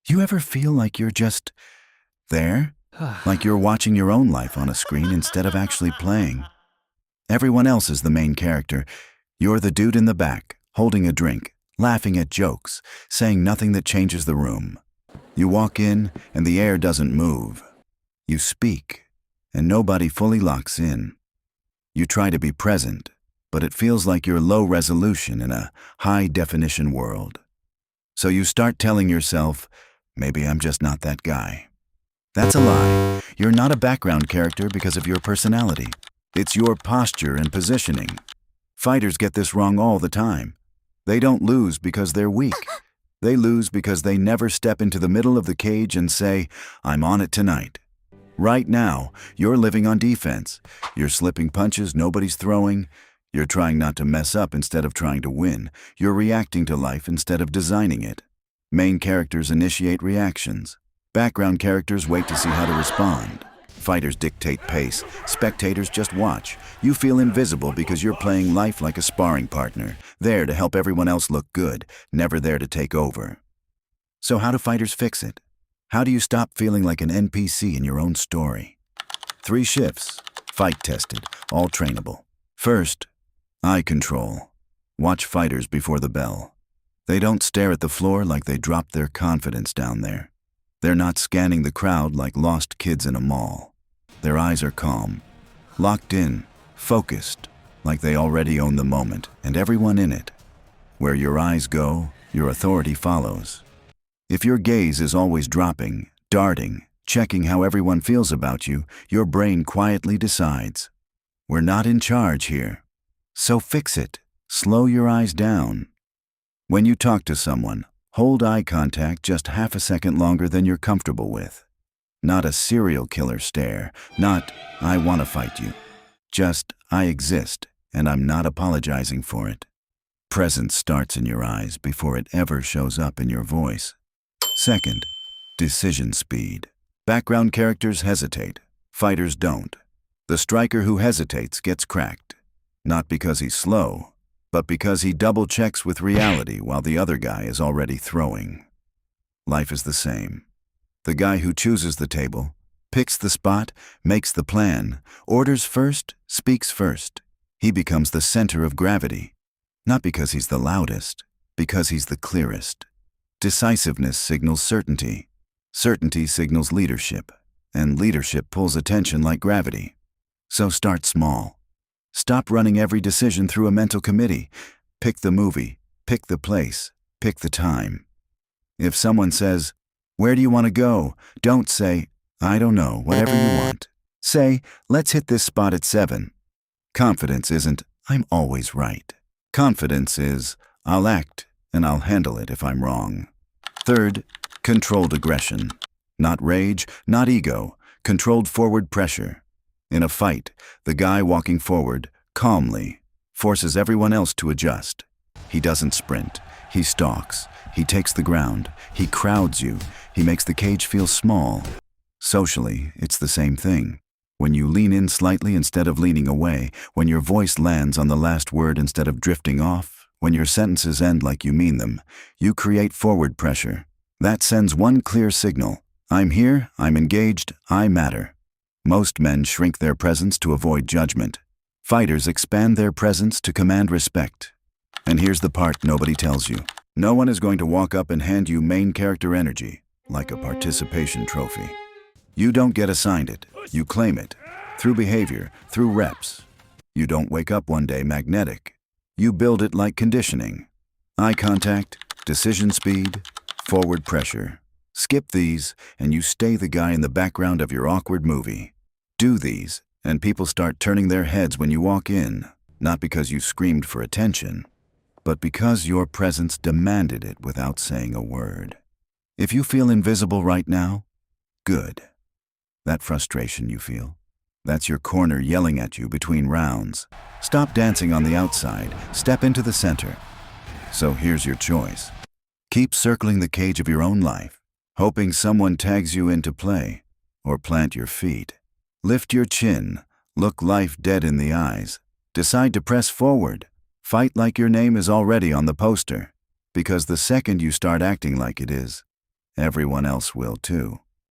You ever feel like you're just there? Like you're watching your own life on a screen instead of actually playing? Everyone else is the main character. You're the dude in the back, holding a drink, laughing at jokes, saying nothing that changes the room. You walk in, and the air doesn't move. You speak, and nobody fully locks in. You try to be present, but it feels like you're low resolution in a high-definition world. So you start telling yourself, maybe I'm just not that guy. That's a lie. You're not a background character because of your personality. It's your posture and positioning. Fighters get this wrong all the time. They don't lose because they're weak. They lose because they never step into the middle of the cage and say, I'm on it tonight. Right now, you're living on defense. You're slipping punches nobody's throwing. You're trying not to mess up instead of trying to win. You're reacting to life instead of designing it. Main characters initiate reactions. Background characters wait to see how to respond. Fighters dictate pace. Spectators just watch. You feel invisible because you're playing life like a sparring partner, there to help everyone else look good, never there to take over. So how do fighters fix it? How do you stop feeling like an NPC in your own story? 3 shifts, fight-tested, all trainable. First, eye control. Watch fighters before the bell. They don't stare at the floor like they dropped their confidence down there. They're not scanning the crowd like lost kids in a mall. Their eyes are calm, locked in, focused, like they already own the moment and everyone in it. Where your eyes go, your authority follows. If your gaze is always dropping, darting, checking how everyone feels about you, your brain quietly decides, we're not in charge here. So fix it. Slow your eyes down. When you talk to someone, hold eye contact just half a second longer than you're comfortable with. Not a serial killer stare, not, I want to fight you. Just, I exist, and I'm not apologizing for it. Presence starts in your eyes before it ever shows up in your voice. Second, decision speed. Background characters hesitate. Fighters don't. The striker who hesitates gets cracked. Not because he's slow, but because he double-checks with reality while the other guy is already throwing. Life is the same. The guy who chooses the table, picks the spot, makes the plan, orders first, speaks first. He becomes the center of gravity. Not because he's the loudest, because he's the clearest. Decisiveness signals certainty. Certainty signals leadership, and leadership pulls attention like gravity. So start small. Stop running every decision through a mental committee. Pick the movie, pick the place, pick the time. If someone says, where do you want to go? Don't say, I don't know, whatever you want. Say, let's hit this spot at 7. Confidence isn't, I'm always right. Confidence is, I'll act, and I'll handle it if I'm wrong. Third, controlled aggression. Not rage, not ego, controlled forward pressure. In a fight, the guy walking forward, calmly, forces everyone else to adjust. He doesn't sprint, he stalks, he takes the ground, he crowds you, he makes the cage feel small. Socially, it's the same thing. When you lean in slightly instead of leaning away, when your voice lands on the last word instead of drifting off, when your sentences end like you mean them, you create forward pressure. That sends one clear signal. I'm here, I'm engaged, I matter. Most men shrink their presence to avoid judgment. Fighters expand their presence to command respect. And here's the part nobody tells you. No one is going to walk up and hand you main character energy, like a participation trophy. You don't get assigned it. You claim it. Through behavior, through reps. You don't wake up one day magnetic. You build it like conditioning. Eye contact, decision speed, forward pressure. Skip these, and you stay the guy in the background of your awkward movie. Do these, and people start turning their heads when you walk in, not because you screamed for attention, but because your presence demanded it without saying a word. If you feel invisible right now, good. That frustration you feel, that's your corner yelling at you between rounds. Stop dancing on the outside, step into the center. So here's your choice. Keep circling the cage of your own life, hoping someone tags you into play, or plant your feet. Lift your chin, look life dead in the eyes, decide to press forward, fight like your name is already on the poster, because the second you start acting like it is, everyone else will too.